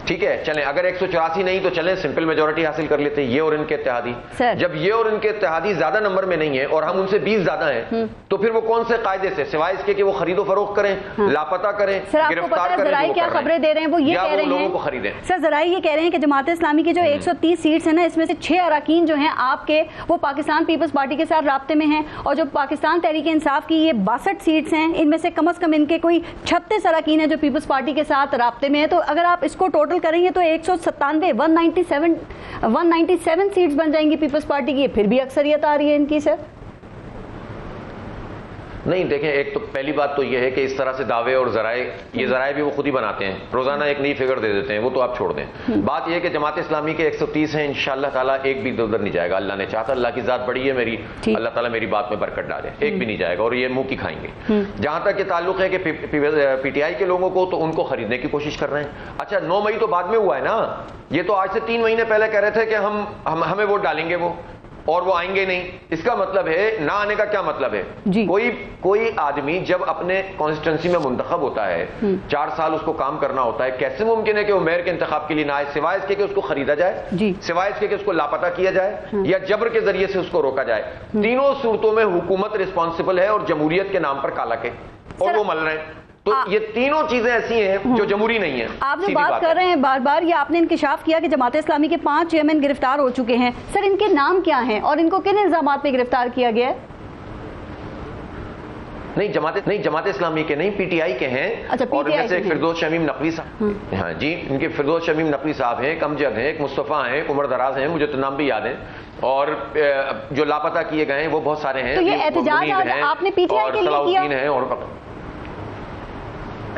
ٹھیک ہے, چلیں اگر 184 نہیں تو چلیں سمپل میجورٹی حاصل کر لیتے ہیں یہ اور ان کے اتحادی. جب یہ اور ان کے اتحادی زیادہ نمبر میں نہیں ہیں اور ہم ان سے 20 زیادہ ہیں تو پھر وہ کون سے قاعدے سے, سوائے اس کے کہ وہ خرید و فروخت کریں, لاپتہ کریں, گرفتار کریں, ذرائع کیا خبریں دے رہے ہیں وہ یہ کہہ رہے ہیں لوگوں کو خریدیں. سر ذرائع یہ کہہ رہے ہیں کہ جماعت اسلامی کی جو 130 سیٹس ہیں نا اس میں سے 6 اراکین جو ہیں آپ کے وہ پاکستان پیپلز پارٹی کے ساتھ رابطے میں ہیں اور جو پاکستان تحریک انصاف کی یہ 62 سیٹس ہیں ان میں سے کم از کم ان کے کوئی 36 اراکین ہیں جو پیپلز پارٹی کے ساتھ رابطے میں ہیں. تو اگر آپ اس کو ٹوٹل کریں گے تو 197 سیٹس بن جائیں گی پیپلز پارٹی کی. پھر بھی اکثریت آ رہی ہے ان کی سر. نہیں دیکھیں, ایک تو پہلی بات تو یہ ہے کہ اس طرح سے دعوے اور ذرائع, یہ ذرائع بھی وہ خود ہی بناتے ہیں, روزانہ ایک نئی فگر دے دیتے ہیں, وہ تو آپ چھوڑ دیں. بات یہ ہے کہ جماعت اسلامی کے 130 ہیں, انشاءاللہ تعالیٰ ایک بھی ادھر نہیں جائے گا. اللہ نے چاہتا, اللہ کی ذات بڑی ہے میری, اللہ تعالیٰ میری بات میں برکت ڈالے, ایک بھی نہیں جائے گا اور یہ منہ کی کھائیں گے. جہاں تک یہ تعلق ہے کہ پی ٹی آئی کے لوگوں کو تو ان کو خریدنے کی کوشش کر رہے ہیں. اچھا 9 مئی تو بعد میں ہوا ہے نا, یہ تو آج سے 3 مہینے پہلے کہہ رہے تھے کہ ہمیں ووٹ ڈالیں گے وہ اور وہ آئیں گے نہیں. اس کا مطلب ہے نہ آنے کا کیا مطلب ہے؟ کوئی آدمی جب اپنے کانسٹیٹوئنسی میں منتخب ہوتا ہے 4 سال اس کو کام کرنا ہوتا ہے, کیسے ممکن ہے کہ وہ میئر کے انتخاب کے لیے نہ آئے سوائے اس کے کہ اس کو خریدا جائے, سوائے اس کے کہ اس کو لاپتہ کیا جائے یا جبر کے ذریعے سے اس کو روکا جائے. تینوں صورتوں میں حکومت رسپانسبل ہے اور جمہوریت کے نام پر کالا کے اور وہ مل رہے ہیں. تو یہ تینوں چیزیں ایسی ہیں جو جمہوری نہیں ہیں. آپ جو بات کر رہے ہیں بار بار, یہ آپ نے انکشاف کیا کہ جماعت اسلامی کے 5 چیئرمین گرفتار ہو چکے ہیں. سر ان کے نام کیا ہیں اور ان کو کن الزامات پہ گرفتار کیا گیا ہے؟ نہیں جماعت اسلامی کے نہیں, پی ٹی آئی کے ہیں. اور ان میں سے ایک فردوس شمیم نقوی صاحب, ہاں جی, ان کے فردوس شمیم نقوی صاحب ہیں, ایک امجد ہیں, ایک مصطفیٰ ہیں, ایک عمر دراز ہیں, مجھے تو نام بھی یاد ہیں. اور جو لاپتہ کیے گئے ہیں وہ بہت سارے ہیں. تو یہ احتجاج آپ نے پی ٹی آئی کے لیے کیا؟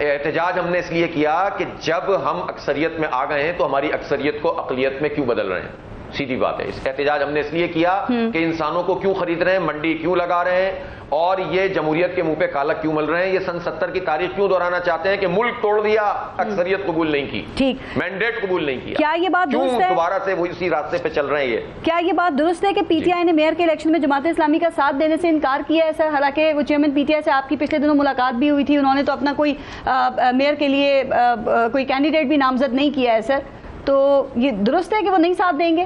احتجاج ہم نے اس لیے کیا کہ جب ہم اکثریت میں آ گئے ہیں تو ہماری اکثریت کو اقلیت میں کیوں بدل رہے ہیں. سیدھی بات ہے. اس احتجاج ہم نے اس لیے کیا کہ انسانوں کو کیوں خرید رہے ہیں, منڈی کیوں لگا رہے ہیں اور یہ جمہوریت کے منہ پہ کالا کیوں مل رہے ہیں, یہ سن 70 کی تاریخ کیوں دہرانا چاہتے ہیں کہ ملک توڑ دیا, اکثریت قبول نہیں کی, ٹھیک, مینڈیٹ قبول نہیں کیا. کیا یہ بات درست ہے؟ دوبارہ سے وہ اسی راستے پہ چل رہے ہیں. کیا یہ بات درست ہے کہ پی ٹی آئی نے میئر کے الیکشن میں جماعت اسلامی کا ساتھ دینے سے انکار کیا ہے سر؟ حالانکہ وہ چیئرمین پی ٹی آئی سے آپ کی پچھلے دنوں ملاقات بھی ہوئی تھی, انہوں نے تو اپنا کوئی میئر کے لیے کوئی کینڈیڈیٹ بھی نامزد نہیں کیا ہے سر. تو یہ درست ہے کہ وہ نہیں ساتھ دیں گے؟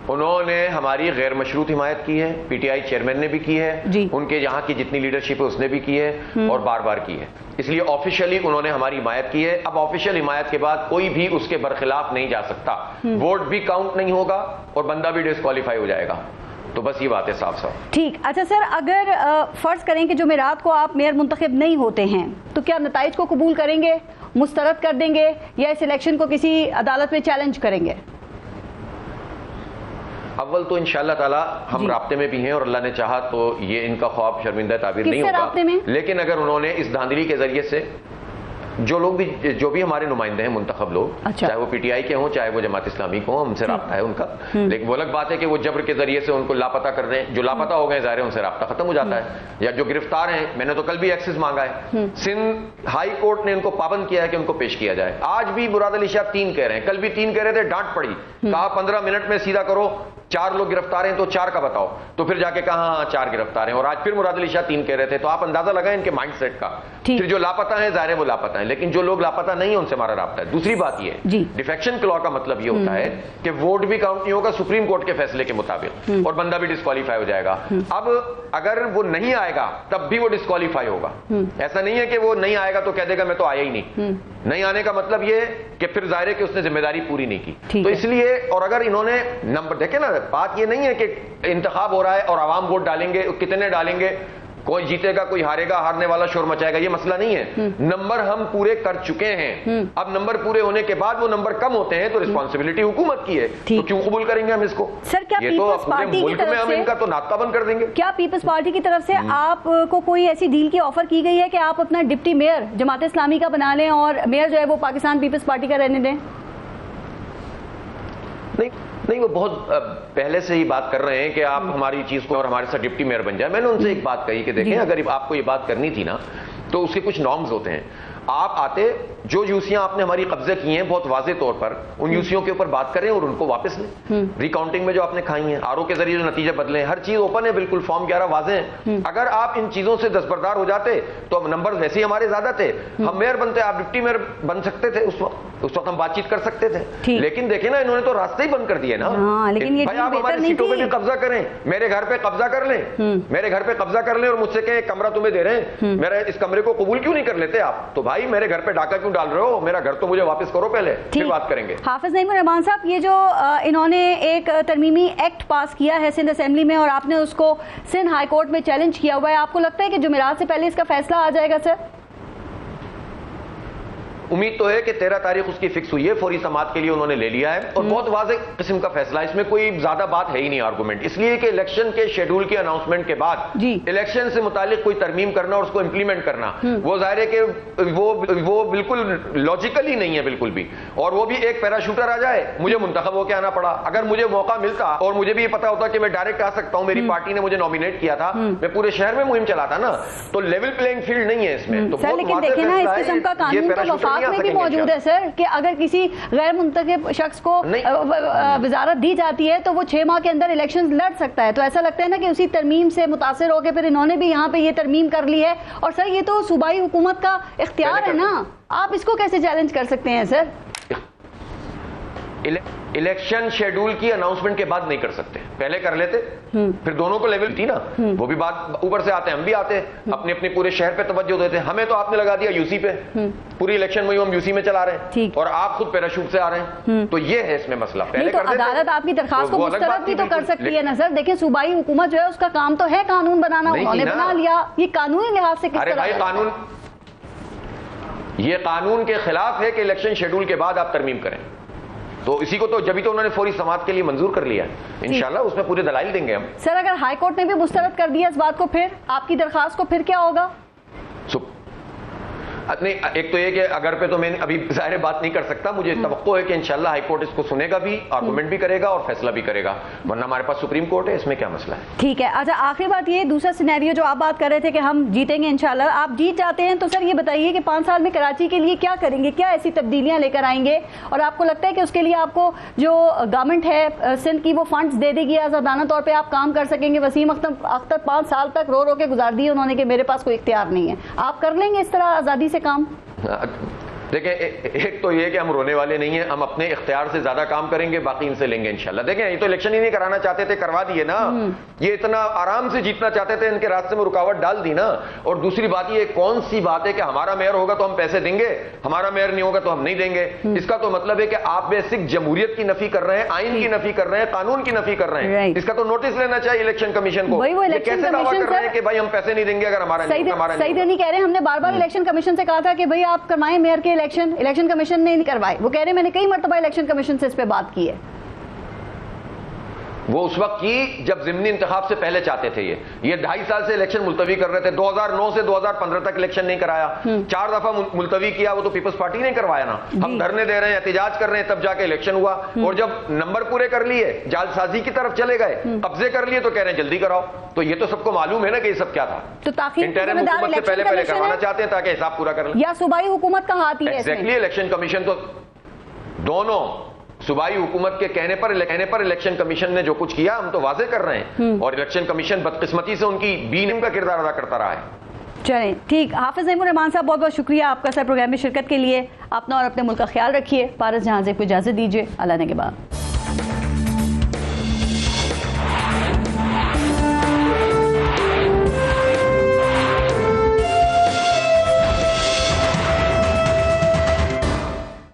انہوں نے ہماری غیر مشروط حمایت کی ہے, پی ٹی آئی چیئرمین نے بھی کی ہے, ان کے یہاں کی جتنی لیڈرشپ ہے اس نے بھی کی ہے اور بار بار کی ہے. اس لیے آفیشلی انہوں نے ہماری حمایت کی ہے. اب آفیشل حمایت کے بعد کوئی بھی اس کے برخلاف نہیں جا سکتا, ووٹ بھی کاؤنٹ نہیں ہوگا اور بندہ بھی ڈسکوالیفائی ہو جائے گا. تو بس یہ بات ہے صاف صاف. ٹھیک. اچھا سر, اگر فرض کریں کہ جمعرات کو آپ میئر منتخب نہیں ہوتے ہیں تو کیا نتائج کو قبول کریں گے, مسترد کر دیں گے یا اس الیکشن کو کسی عدالت میں چیلنج کریں گے؟ اول تو انشاءاللہ تعالی ہم رابطے میں بھی ہیں اور اللہ نے چاہا تو یہ ان کا خواب شرمندہ تعبیر نہیں ہوگا. لیکن اگر انہوں نے اس دھاندلی کے ذریعے سے جو بھی ہمارے نمائندے ہیں منتخب لوگ, چاہے وہ پی ٹی آئی کے ہوں چاہے وہ جماعت اسلامی کو ہوں, ہم سے رابطہ ہے ان کا. لیکن وہ الگ بات ہے کہ وہ جبر کے ذریعے سے ان کو لاپتہ کر رہے ہیں. جو لاپتہ ہو گئے ظاہر ہے ان سے رابطہ ختم ہو جاتا ہے. یا جو گرفتار ہیں, میں نے تو کل بھی ایکسس مانگا ہے, سندھ ہائی کورٹ نے ان کو پابند کیا ہے کہ ان کو پیش کیا جائے. آج بھی مراد علی شاہ 3 کہہ رہے ہیں, کل بھی 3 کہہ رہے تھے, ڈانٹ پڑی, کہا 15 منٹ میں سیدھا کرو, 4 لوگ گرفتار ہیں تو 4 کا بتاؤ. تو پھر جا کے کہا ہاں 4 گرفتار ہیں, اور آج پھر مراد علی شاہ 3 کہہ رہے تھے. تو آپ اندازہ لگائیں ان کے مائنڈ سیٹ کا. پھر جو لاپتہ ہیں ظاہر ہے وہ لاپتہ ہیں, لیکن جو لوگ لاپتہ نہیں ہیں ان سے ہمارا رابطہ ہے. دوسری بات یہ ہے ڈیفیکشن کلا کا مطلب یہ ہوتا ہے کہ ووٹ بھی کاؤنٹ نہیں ہوگا سپریم کورٹ کے فیصلے کے مطابق اور بندہ بھی ڈسکوالیفائی ہو جائے گا. اب اگر وہ نہیں آئے گا تب بھی وہ ڈسکوالیفائی ہوگا. ایسا نہیں ہے کہ وہ نہیں آئے گا تو کہہ دے گا میں تو آیا ہی نہیں. نہیں آنے کا مطلب یہ کہ پھر ظاہر ہے کہ اس نے ذمہ داری پوری نہیں کی. تو اس لیے, اور اگر انہوں نے نمبر دیکھیں نا, بات یہ نہیں ہے کہ انتخاب ہو رہا ہے اور عوام ووٹ ڈالیں گے، کتنے ڈالیں گے، کوئی جیتے گا کوئی ہارے گا، ہارنے والا شور مچائے گا، یہ مسئلہ نہیں ہے. نمبر ہم پورے کر چکے ہیں. اب نمبر پورے ہونے کے بعد وہ نمبر کم ہوتے ہیں تو رسپانسبلٹی حکومت کی ہے، تو کیوں قبول کریں گے ہم اس کو؟ سر کیا یہ تو پورے ملک میں ہم ان کا تو ناطہ بند کر دیں گے. کیا پیپلز پارٹی کی طرف سے آپ کو کوئی ایسی ڈیل کی آفر کی گئی ہے کہ آپ اپنا ڈپٹی میئر جماعت اسلامی کا بنا لیں اور میئر جو ہے وہ پاکستان پیپلز پارٹی کا رہنے دیں؟ نہیں، وہ بہت پہلے سے ہی بات کر رہے ہیں کہ آپ ہماری چیز کو اور ہمارے ساتھ ڈپٹی میئر بن جائے. میں نے ان سے ایک بات کہی کہ دیکھیں اگر آپ کو یہ بات کرنی تھی نا تو اس کے کچھ نارمز ہوتے ہیں. آپ آتے جو یوسیاں آپ نے ہماری قبضے کی ہیں بہت واضح طور پر ان یوسیوں کے اوپر بات کریں اور ان کو واپس لیں. ریکاؤنٹنگ میں جو آپ نے کھائی ہیں، آر او کے ذریعے جو نتیجے بدلیں، ہر چیز اوپن ہے، بالکل فارم 11 واضح ہیں. اگر آپ ان چیزوں سے دستبردار ہو جاتے تو نمبر ویسے ہی ہمارے زیادہ تھے، ہم میئر بنتے، آپ ڈپٹی میئر بن سکتے تھے. اس وقت ہم بات چیت کر سکتے تھے. لیکن دیکھیں نا انہوں نے تو راستے ہی بند کر دیے نا. بھائی آپ ہماری سیٹوں پہ بھی قبضہ کریں، میرے گھر پہ قبضہ کر لیں، میرے گھر پہ قبضہ کر لیں اور مجھ سے کہیں کمرہ تمہیں دے رہے ہیں، میرے اس کمرے کو قبول کیوں نہیں کر لیتے آپ؟ تو بھائی میرے گھر پہ ڈاکہ کیوں ڈال رہے ہو؟ میرا گھر تو مجھے واپس کرو پہلے، پھر بات کریں گے. حافظ نعیم الرحمان صاحب، یہ جو انہوں نے ایک ترمیمی ایکٹ پاس کیا ہے سندھ اسمبلی میں اور آپ نے اس کو سندھ ہائی کورٹ میں چیلنج کیا ہوا ہے، آپ کو لگتا ہے کہ جمعرات سے پہلے اس کا فیصلہ آ جائے گا؟ سر امید تو ہے کہ 13 تاریخ اس کی فکس ہوئی ہے، فوری سماعت کے لیے انہوں نے لے لیا ہے اور بہت واضح قسم کا فیصلہ ہے. اس میں کوئی زیادہ بات ہے ہی نہیں آرگومنٹ، اس لیے کہ الیکشن کے شیڈول کے اناؤنسمنٹ کے بعد الیکشن سے متعلق کوئی ترمیم کرنا اور اس کو امپلیمنٹ کرنا وہ ظاہر ہے کہ وہ بالکل لاجیکل ہی نہیں ہے بالکل بھی. اور وہ بھی ایک پیراشوٹر آ جائے، مجھے منتخب ہو کے آنا پڑا. اگر مجھے موقع ملتا اور مجھے بھی یہ پتا ہوتا کہ میں ڈائریکٹ آ سکتا ہوں، میری پارٹی نے مجھے نامینیٹ کیا تھا، میں پورے شہر میں مہم چلاتا نا، تو لیول پلینگ فیلڈ نہیں ہے اس میں. تو لیکن دیکھیں نا اس قسم کا قانون تو وفاق میں بھی موجود ہے سر، کہ اگر کسی غیر منتخب شخص کو وزارت دی جاتی ہے تو وہ 6 ماہ کے اندر الیکشن لڑ سکتا ہے. تو ایسا لگتا ہے نا کہ اسی ترمیم سے متاثر ہو کے پھر انہوں نے بھی یہاں پہ یہ ترمیم کر لی ہے. اور سر یہ تو صوبائی حکومت کا اختیار ہے نا، آپ اس کو کیسے چیلنج کر سکتے ہیں سر؟ الیکشن شیڈول کی اناؤنسمنٹ کے بعد نہیں کر سکتے، پہلے کر لیتے پھر دونوں کو لیول تھی نا. وہ بھی بات اوپر سے آتے، ہم بھی آتے، اپنے اپنے پورے شہر پہ توجہ دیتے. ہمیں تو آپ نے لگا دیا یوسی پہ، پوری الیکشن میں ہم یوسی میں چلا رہے ہیں اور آپ خود پیراشوٹ سے آ رہے ہیں. تو یہ ہے اس میں مسئلہ. پہلے کر دیتے، عدالت آپ کی درخواست کو مسترد بھی تو کر سکتی ہے نا سر. دیکھیں صوبائی حکومت جو ہے اس کا کام تو ہے قانون بنانا، انہوں نے بنا لیا. یہ قانونی لحاظ سے کس طرح؟ ارے بھائی یہ قانون کے خلاف ہے کہ الیکشن شیڈول کے بعد آپ ترمیم کریں. تو اسی کو تو جبھی تو انہوں نے فوری سماعت کے لیے منظور کر لیا ہے. انشاءاللہ اس میں پورے دلائل دیں گے ہم. سر اگر ہائی کورٹ نے بھی مسترد کر دیا اس بات کو، پھر آپ کی درخواست کو پھر کیا ہوگا؟ نہیں، ایک تو یہ کہ اگر پہ تو میں ابھی ظاہر بات نہیں کر سکتا. مجھے توقع ہے کہ انشاءاللہ ہائی کورٹ اس کو سنے گا بھی، آرگومنٹ بھی کرے گا اور فیصلہ بھی کرے گا، ورنہ ہمارے پاس سپریم کورٹ ہے، اس میں کیا مسئلہ ہے. ٹھیک ہے. اچھا آخری بات یہ، دوسرا سینیریو جو آپ بات کر رہے تھے کہ ہم جیتیں گے انشاءاللہ، آپ جیت جاتے ہیں تو سر یہ بتائیے کہ 5 سال میں کراچی کے لیے کیا کریں گے، کیا ایسی تبدیلیاں لے کر آئیں گے؟ اور آپ کو لگتا ہے کہ اس کے لیے آپ کو جو گورنمنٹ ہے سندھ کی وہ فنڈز دے دے گی، آزادانہ طور پہ آپ کام کر سکیں گے؟ وسیم اختر 5 سال تک رو کے گزار دیے انہوں نے کہ میرے پاس کوئی اختیار نہیں ہے. آپ کر لیں گے اس طرح آزادی سے کام؟ دیکھیں ایک تو یہ کہ ہم رونے والے نہیں ہیں، ہم اپنے اختیار سے زیادہ کام کریں گے، باقی ان سے لیں گے انشاءاللہ. دیکھیں یہ تو الیکشن ہی نہیں کرانا چاہتے تھے، کروا دیے نا. یہ اتنا آرام سے جیتنا چاہتے تھے، ان کے راستے میں رکاوٹ ڈال دی نا. اور دوسری بات یہ کون سی بات ہے کہ ہمارا میئر ہوگا تو ہم پیسے دیں گے، ہمارا میئر نہیں ہوگا تو ہم نہیں دیں گے. اس کا تو مطلب ہے کہ آپ بیسک جمہوریت کی نفی کر رہے ہیں، آئین کی نفی کر رہے ہیں، قانون کی نفی کر رہے ہیں. اس کا تو نوٹس لینا چاہیے الیکشن کمیشن کو. یہ کیسے دعویٰ کر رہے ہیں کہ بھائی ہم پیسے نہیں دیں گے اگر ہمارا صحیح نہیں کہہ رہے. ہم نے بار بار الیکشن کمیشن سے کہا تھا کہ بھائی آپ کروائیں میئر کے الیکشن کمیشن نے نہیں کروائے. وہ کہہ رہے ہیں میں نے کئی مرتبہ الیکشن کمیشن سے اس پہ بات کی ہے. وہ اس وقت کی جب ضمنی انتخاب سے پہلے چاہتے تھے. یہ 2.5 سال سے الیکشن ملتوی کر رہے تھے. 2009 سے 2015 تک الیکشن نہیں کرایا. 4 دفعہ ملتوی کیا، وہ تو پیپلز پارٹی نے کروایا نا. ہم دھرنے دے رہے ہیں، احتجاج کر رہے ہیں، تب جا کے الیکشن ہوا. اور جب نمبر پورے کر لیے، جال سازی کی طرف چلے گئے، قبضے کر لیے، تو کہہ رہے ہیں جلدی کراؤ. تو یہ تو سب کو معلوم ہے نا کہ یہ سب کیا تھا. تو انٹرم حکومت سے پہلے کروانا چاہتے ہیں تاکہ حساب پورا کر لیں. یا صوبائی حکومت کا ہاتھ ہی ہے. ایگزیکٹلی. الیکشن کمیشن تو دونوں صوبائی حکومت کے کہنے پر الیکشن کمیشن نے جو کچھ کیا ہم تو واضح کر رہے ہیں. اور الیکشن کمیشن بدقسمتی سے ان کی بین کا کردار ادا کرتا رہا ہے. چلیں ٹھیک. حافظ نعیم الرحمان صاحب بہت بہت شکریہ آپ کا سر پروگرام میں شرکت کے لیے. اپنا اور اپنے ملک کا خیال رکھیے. پارس جہاں زیب کو اجازت دیجیے. اللہ نگہبان.